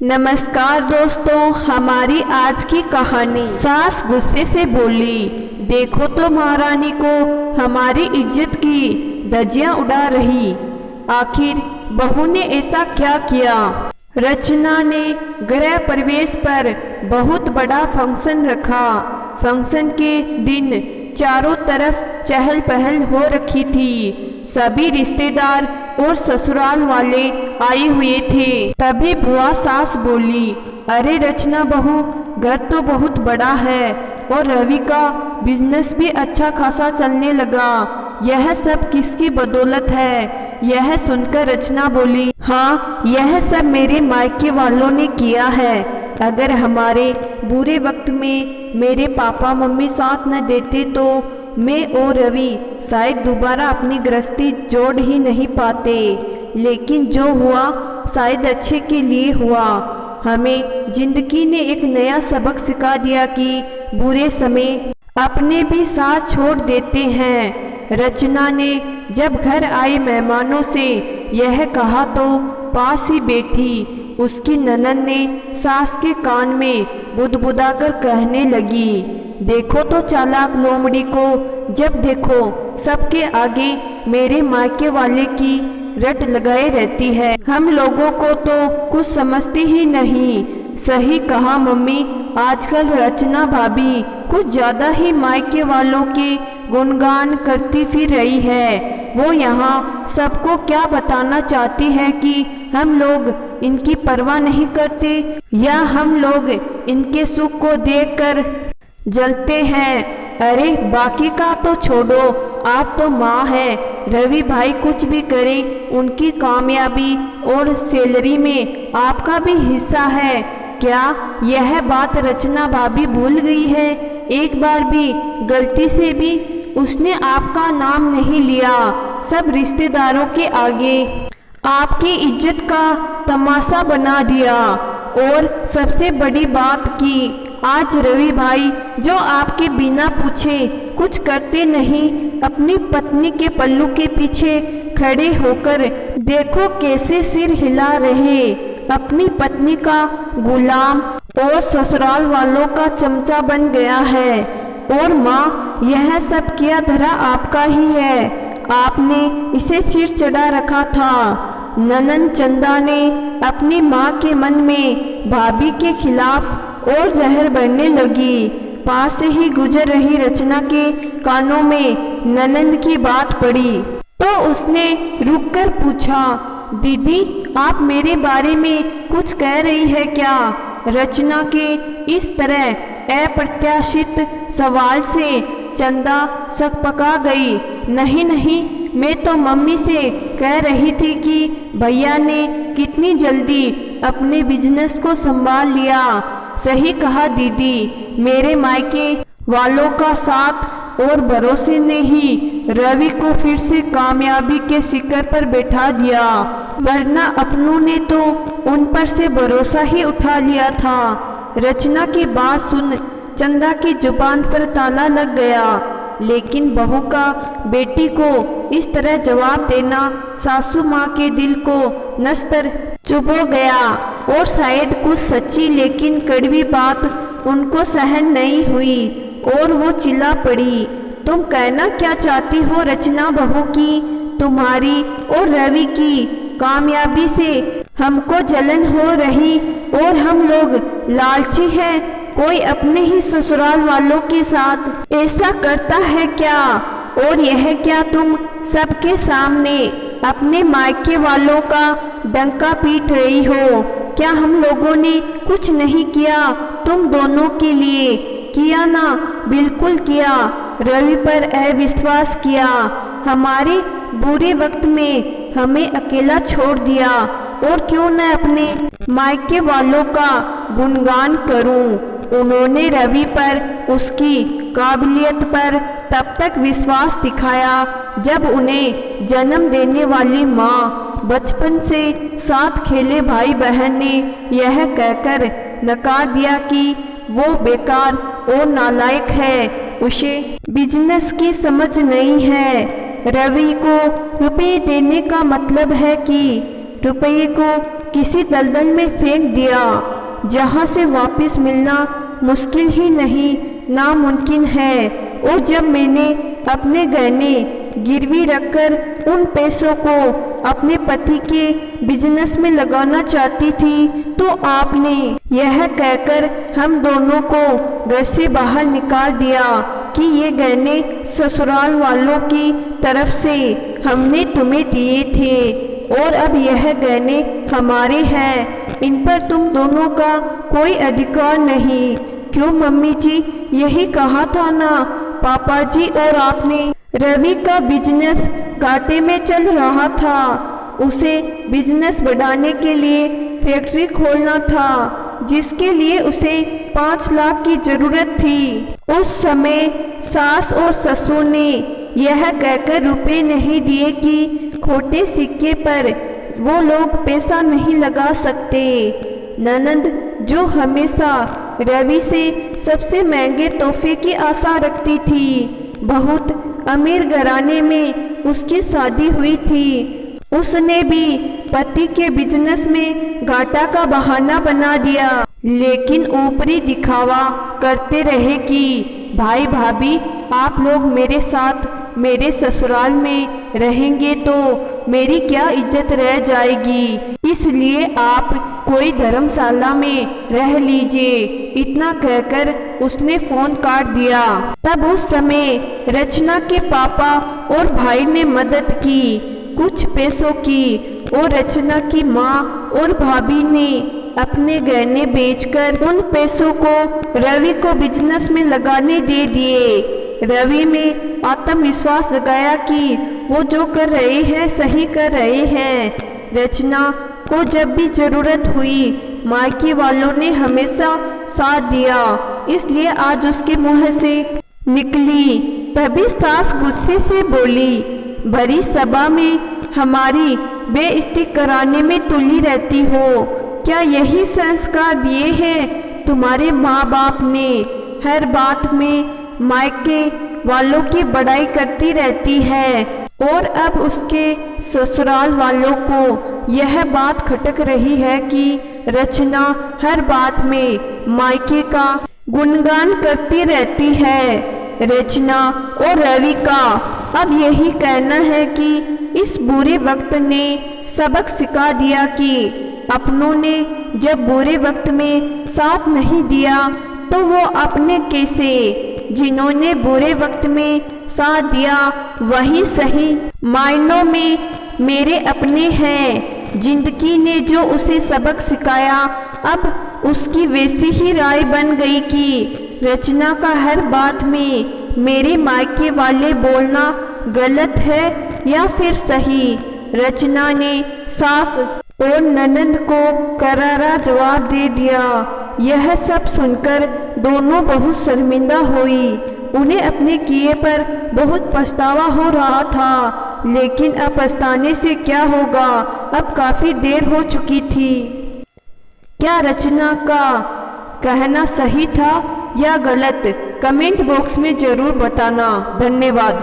नमस्कार दोस्तों, हमारी आज की कहानी। सास गुस्से से बोली, देखो तो महारानी को हमारी इज्जत की धज्जियां उड़ा रही। आखिर बहू ने ऐसा क्या किया? रचना ने गृह प्रवेश पर बहुत बड़ा फंक्शन रखा। फंक्शन के दिन चारों तरफ चहल पहल हो रखी थी। सभी रिश्तेदार और ससुराल वाले आए हुए थे। तभी बुआ सास बोली, अरे रचना बहू, घर तो बहुत बड़ा है और रवि का बिजनेस भी अच्छा खासा चलने लगा। यह सब किसकी बदौलत है? यह सुनकर रचना बोली, हाँ, यह सब मेरे मायके वालों ने किया है। अगर हमारे बुरे वक्त में मेरे पापा मम्मी साथ न देते तो मैं और रवि शायद दोबारा अपनी गृहस्थी जोड़ ही नहीं पाते। लेकिन जो हुआ शायद अच्छे के लिए हुआ। हमें जिंदगी ने एक नया सबक सिखा दिया कि बुरे समय अपने भी साथ छोड़ देते हैं। रचना ने जब घर आए मेहमानों से यह कहा तो पास ही बैठी उसकी ननद ने सास के कान में बुदबुदाकर कहने लगी, देखो तो चालाक लोमड़ी को, जब देखो सबके आगे मेरे मायके वाले की रट लगाए रहती है। हम लोगों को तो कुछ समझती ही नहीं। सही कहा मम्मी, आजकल रचना भाभी कुछ ज्यादा ही मायके वालों के गुणगान करती फिर रही है। वो यहाँ सबको क्या बताना चाहती है कि हम लोग इनकी परवाह नहीं करते या हम लोग इनके सुख को देखकर जलते हैं। अरे बाकी का तो छोड़ो, आप तो माँ है। रवि भाई कुछ भी करे, उनकी कामयाबी और सैलरी में आपका भी हिस्सा है। क्या यह बात रचना भाभी भूल गई है? एक बार भी गलती से भी उसने आपका नाम नहीं लिया। सब रिश्तेदारों के आगे आपकी इज्जत का तमाशा बना दिया। और सबसे बड़ी बात की आज रवि भाई जो आपके बिना पूछे कुछ करते नहीं, अपनी पत्नी के पल्लू के पीछे खड़े होकर देखो कैसे सिर हिला रहे। अपनी पत्नी का गुलाम और ससुराल वालों का चमचा बन गया है। और माँ, यह सब किया धरा आपका ही है। आपने इसे सिर चढ़ा रखा था। ननन चंदा ने अपनी माँ के मन में भाभी के खिलाफ और जहर बढ़ने लगी। पास से ही गुजर रही रचना के कानों में ननंद की बात पड़ी तो उसने रुककर पूछा, दीदी आप मेरे बारे में कुछ कह रही है क्या? रचना के इस तरह अप्रत्याशित सवाल से चंदा सकपका गई। नहीं नहीं, मैं तो मम्मी से कह रही थी कि भैया ने कितनी जल्दी अपने बिजनेस को संभाल लिया। सही कहा दीदी, मेरे मायके वालों का साथ और भरोसे ने ही रवि को फिर से कामयाबी के शिखर पर बैठा दिया, वरना अपनों ने तो उन पर से भरोसा ही उठा लिया था। रचना की बात सुन चंदा की जुबान पर ताला लग गया। लेकिन बहू का बेटी को इस तरह जवाब देना सासू माँ के दिल को नस्तर चुभो गया। और शायद कुछ सच्ची लेकिन कड़वी बात उनको सहन नहीं हुई और वो चिल्ला पड़ी, तुम कहना क्या चाहती हो रचना बहू की? तुम्हारी और रवि की कामयाबी से हमको जलन हो रही और हम लोग लालची हैं। कोई अपने ही ससुराल वालों के साथ ऐसा करता है क्या? और यह क्या तुम सबके सामने अपने मायके वालों का डंका पीट रही हो? क्या हम लोगों ने कुछ नहीं किया तुम दोनों के लिए? किया ना, बिल्कुल किया। रवि पर अविश्वास किया, हमारे बुरे वक्त में हमें अकेला छोड़ दिया। और क्यों न अपने मायके वालों का गुणगान करूं। उन्होंने रवि पर, उसकी काबिलियत पर तब तक विश्वास दिखाया जब उन्हें जन्म देने वाली माँ, बचपन से साथ खेले भाई बहन ने यह कहकर नकार दिया कि वो बेकार और नालायक है, उसे बिजनेस की समझ नहीं है। रवि को रुपये देने का मतलब है कि रुपये को किसी दलदल में फेंक दिया जहां से वापस मिलना मुश्किल ही नहीं नामुमकिन है। और जब मैंने अपने गहने गिरवी रखकर उन पैसों को अपने पति के बिजनेस में लगाना चाहती थी तो आपने यह कहकर हम दोनों को घर से बाहर निकाल दिया कि ये गहने ससुराल वालों की तरफ से हमने तुम्हें दिए थे और अब यह गहने हमारे हैं, इन पर तुम दोनों का कोई अधिकार नहीं। क्यों मम्मी जी, यही कहा था ना पापा जी। और आपने रवि का बिजनेस घाटे में चल रहा था, उसे बिजनेस बढ़ाने के लिए फैक्ट्री खोलना था जिसके लिए उसे 5 लाख की जरूरत थी। उस समय सास और ससुर ने यह कहकर रुपए नहीं दिए कि खोटे सिक्के पर वो लोग पैसा नहीं लगा सकते। ननद जो हमेशा रवि से सबसे महंगे तोहफे की आशा रखती थी, बहुत अमीर घराने में उसकी शादी हुई थी, उसने भी पति के बिजनेस में घाटा का बहाना बना दिया, लेकिन ऊपरी दिखावा करते रहे कि भाई भाभी आप लोग मेरे साथ मेरे ससुराल में रहेंगे तो मेरी क्या इज्जत रह जाएगी, इसलिए आप कोई धर्मशाला में रह लीजिए। इतना कहकर उसने फोन काट दिया। तब उस समय रचना के पापा और भाई ने मदद की कुछ पैसों की और रचना की माँ और भाभी ने अपने गहने बेचकर उन पैसों को रवि को बिजनेस में लगाने दे दिए। रवि में आत्मविश्वास जगाया कि वो जो कर रहे हैं सही कर रहे हैं। रचना को जब भी जरूरत हुई मायके वालों ने हमेशा साथ दिया, इसलिए आज उसके मुंह से निकली। तभी सास गुस्से से बोली, भरी सभा में हमारी बेइज्जती कराने में तुली रहती हो, क्या यही संस्कार दिए हैं तुम्हारे माँ बाप ने? हर बात में मायके वालों की बड़ाई करती रहती है और अब उसके ससुराल वालों को यह बात खटक रही है कि रचना हर बात में मायके का गुणगान करती रहती है। रचना और रवि का अब यही कहना है कि इस बुरे वक्त ने सबक सिखा दिया कि अपनों ने जब बुरे वक्त में साथ नहीं दिया तो वो अपने कैसे, जिन्होंने बुरे वक्त में साथ दिया वही सही मायनों में मेरे अपने हैं। जिंदगी ने जो उसे सबक सिखाया अब उसकी वैसी ही राय बन गई कि रचना का हर बात में मेरे मायके वाले बोलना गलत है या फिर सही। रचना ने सास और ननंद को करारा जवाब दे दिया। यह सब सुनकर दोनों बहुत शर्मिंदा हुई। उन्हें अपने किए पर बहुत पछतावा हो रहा था, लेकिन अब पछताने से क्या होगा, अब काफी देर हो चुकी थी। क्या रचना का कहना सही था या गलत, कमेंट बॉक्स में जरूर बताना। धन्यवाद।